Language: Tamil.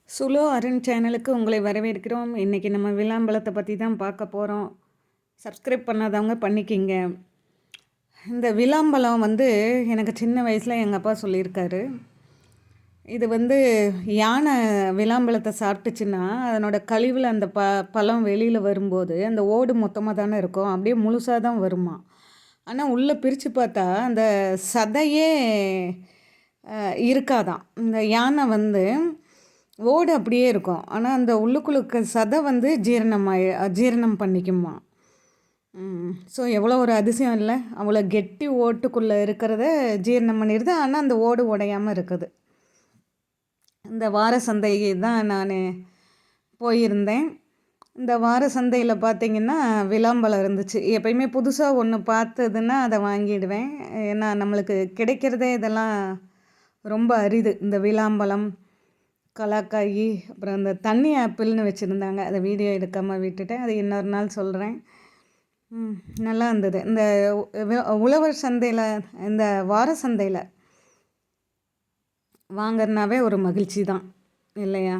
சுலோ அருண் சேனலுக்கு உங்களை வரவேற்கிறோம். இன்றைக்கி நம்ம விளாம்பழத்தை பற்றி தான் பார்க்க போகிறோம். சப்ஸ்கிரைப் பண்ணாதவங்க பண்ணிக்கிங்க. இந்த விளாம்பழம் எனக்கு சின்ன வயசில் எங்கள் அப்பா சொல்லியிருக்காரு. இது யானை விளாம்பழத்தை சாப்பிட்டுச்சுன்னா அதனோட கழிவில் அந்த பழம் வெளியில் வரும்போது அந்த ஓடு மொத்தமாக தானே இருக்கும், அப்படியே முழுசாக தான் வருமா. ஆனால் உள்ளே பிரித்து பார்த்தா அந்த சதையே இருக்காதான். இந்த யானை ஓடு அப்படியே இருக்கும், ஆனால் அந்த உள்ளுக்குள்ளுக்க சதை ஜீரணம் பண்ணிக்குமா. ஸோ எவ்வளோ ஒரு அதிசயம் இல்லை, அவ்வளோ கெட்டி ஓட்டுக்குள்ளே இருக்கிறத ஜீரணம் பண்ணிடுது, ஆனால் அந்த ஓடு உடையாமல் இருக்குது. இந்த வார சந்தைக்கு தான் நான் போயிருந்தேன். இந்த வார சந்தையில் பார்த்திங்கன்னா விளாம்பழம் இருந்துச்சு. எப்பயுமே புதுசாக ஒன்று பார்த்ததுன்னா அதை வாங்கிடுவேன். ஏன்னா நம்மளுக்கு கிடைக்கிறதே இதெல்லாம் ரொம்ப அரிது. இந்த விளாம்பழம், கலாக்காய், அப்புறம் இந்த தண்ணி ஆப்பிள்னு வச்சுருந்தாங்க. அதை வீடியோ எடுக்காமல் விட்டுட்டேன், அது இன்னொரு நாள் சொல்கிறேன். நல்லா இருந்தது. இந்த உழவர் சந்தையில், இந்த வார சந்தையில் வாங்கறனாவே ஒரு மகிழ்ச்சி தான் இல்லையா?